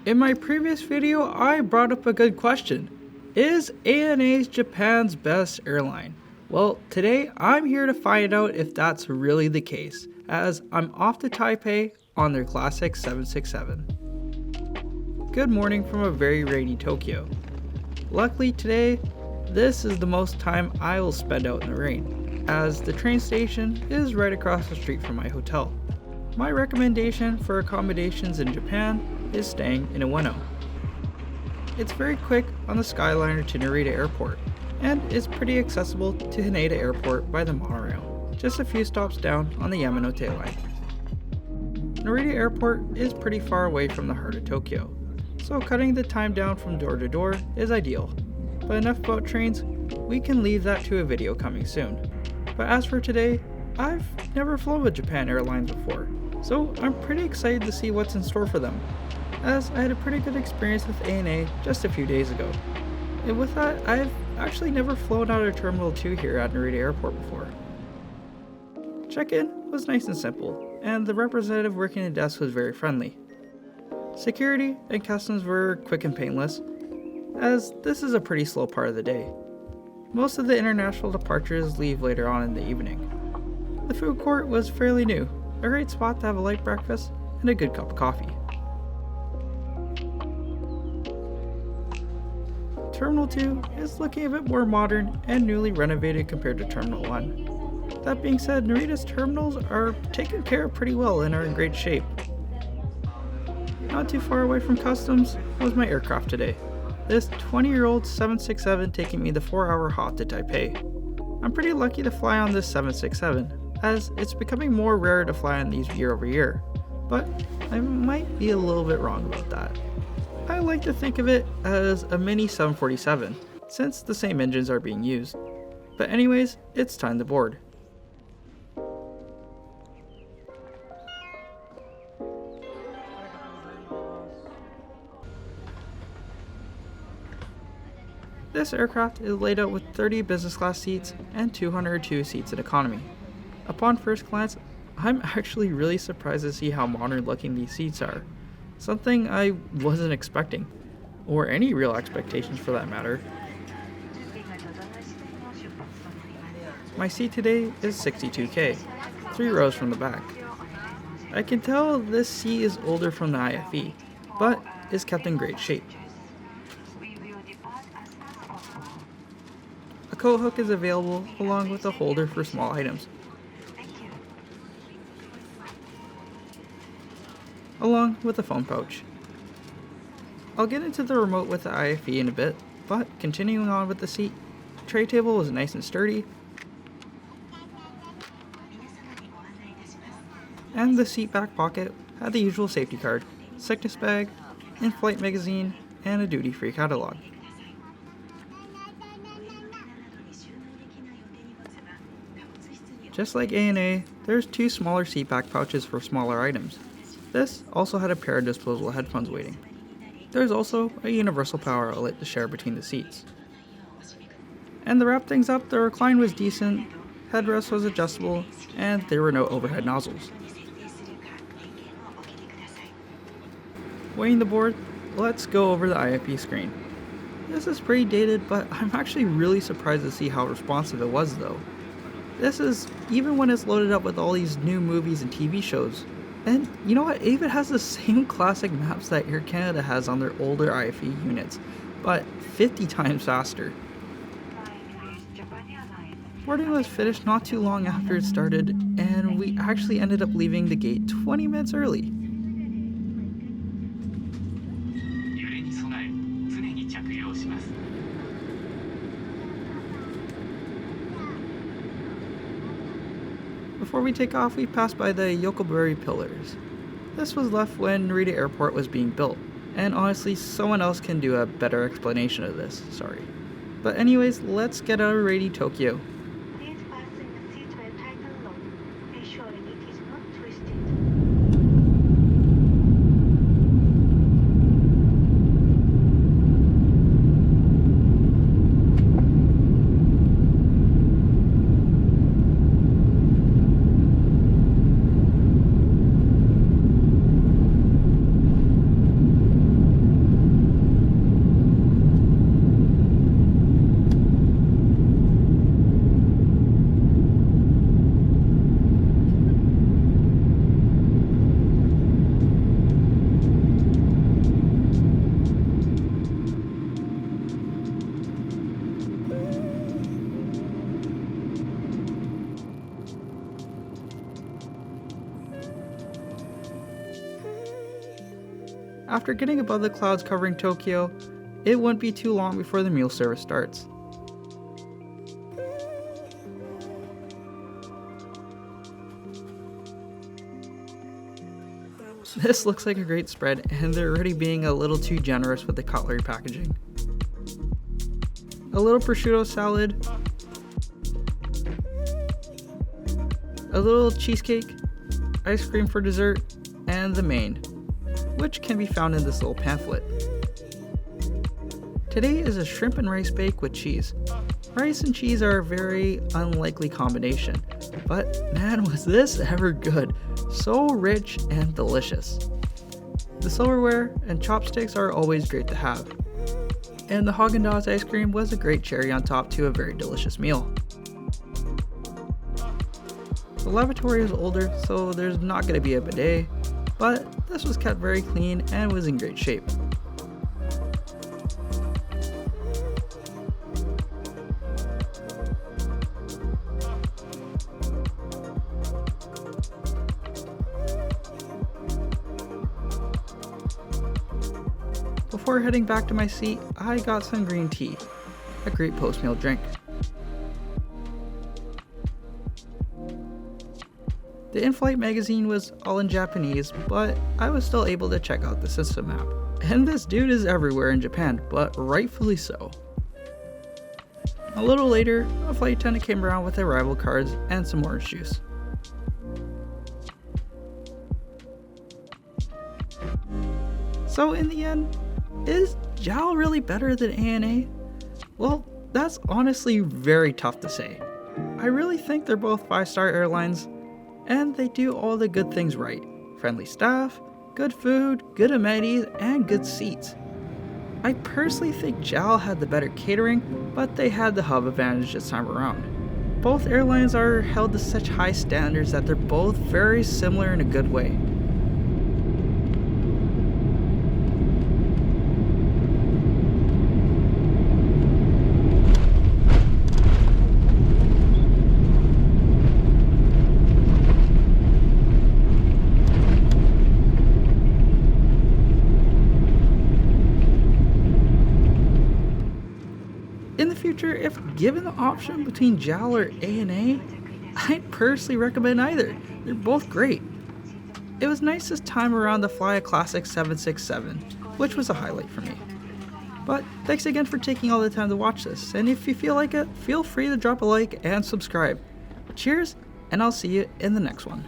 In my previous video, I brought up a good question. Is ANA Japan's best airline? Well, today I'm here to find out if that's really the case, as I'm off to Taipei on their classic 767. Good morning from a very rainy Tokyo. Luckily today, this is the most time I will spend out in the rain, as the train station is right across the street from my hotel. My recommendation for accommodations in Japan is staying in Ueno. It's very quick on the Skyliner to Narita Airport, and is pretty accessible to Haneda Airport by the monorail, just a few stops down on the Yamanote line. Narita Airport is pretty far away from the heart of Tokyo, so cutting the time down from door to door is ideal. But enough about trains, we can leave that to a video coming soon. But as for today, I've never flown with Japan Airlines before, so I'm pretty excited to see what's in store for them, as I had a pretty good experience with ANA just a few days ago. And with that, I've actually never flown out of Terminal 2 here at Narita Airport before. Check-in was nice and simple, and the representative working the desk was very friendly. Security and customs were quick and painless, as this is a pretty slow part of the day. Most of the international departures leave later on in the evening. The food court was fairly new, a great spot to have a light breakfast and a good cup of coffee. Terminal 2 is looking a bit more modern and newly renovated compared to Terminal 1. That being said, Narita's terminals are taken care of pretty well and are in great shape. Not too far away from customs was my aircraft today. This 20-year-old 767 taking me the 4-hour haul to Taipei. I'm pretty lucky to fly on this 767, as it's becoming more rare to fly on these year over year, but I might be a little bit wrong about that. I like to think of it as a mini 747, since the same engines are being used. But anyways, it's time to board. This aircraft is laid out with 30 business class seats and 202 seats in economy. Upon first glance, I'm actually really surprised to see how modern looking these seats are. Something I wasn't expecting, or any real expectations for that matter. My seat today is 62K, 3 rows from the back. I can tell this seat is older from the IFE, but is kept in great shape. A coat hook is available along with a holder for small items, along with a phone pouch. I'll get into the remote with the IFE in a bit, but continuing on with the seat, the tray table was nice and sturdy, and the seat back pocket had the usual safety card, sickness bag, in-flight magazine, and a duty-free catalog. Just like ANA, there's 2 smaller seat back pouches for smaller items. This also had a pair of disposable headphones waiting. There's also a universal power outlet to share between the seats. And to wrap things up, the recline was decent, headrest was adjustable, and there were no overhead nozzles. Weighing the board, let's go over the IFE screen. This is pretty dated, but I'm actually really surprised to see how responsive it was though. This is even when it's loaded up with all these new movies and TV shows. And you know what, it even has the same classic maps that Air Canada has on their older IFE units, but 50 times faster. Boarding was finished not too long after it started, and we actually ended up leaving the gate 20 minutes early. Before we take off, we passed by the Yokoburi pillars. This was left when Narita Airport was being built, and honestly, someone else can do a better explanation of this, sorry. But anyways, let's get out of rainy Tokyo. After getting above the clouds covering Tokyo, it wouldn't be too long before the meal service starts. This looks like a great spread, and they're already being a little too generous with the cutlery packaging. A little prosciutto salad, a little cheesecake, ice cream for dessert, and the main, which can be found in this little pamphlet. Today is a shrimp and rice bake with cheese. Rice and cheese are a very unlikely combination, but man, was this ever good. So rich and delicious. The silverware and chopsticks are always great to have. And the Haagen-Dazs ice cream was a great cherry on top to a very delicious meal. The lavatory is older, so there's not going to be a bidet, but this was kept very clean and was in great shape. Before heading back to my seat, I got some green tea, a great post-meal drink. The in-flight magazine was all in Japanese, but I was still able to check out the system map. And this dude is everywhere in Japan, but rightfully so. A little later, a flight attendant came around with arrival cards and some orange juice. So in the end, is JAL really better than ANA? Well, that's honestly very tough to say. I really think they're both 5-star airlines, and they do all the good things right. Friendly staff, good food, good amenities, and good seats. I personally think JAL had the better catering, but they had the hub advantage this time around. Both airlines are held to such high standards that they're both very similar in a good way. In the future, if given the option between JAL or ANA, I'd personally recommend either. They're both great. It was nice this time around to fly a classic 767, which was a highlight for me. But thanks again for taking all the time to watch this, and if you feel like it, feel free to drop a like and subscribe. Cheers, and I'll see you in the next one.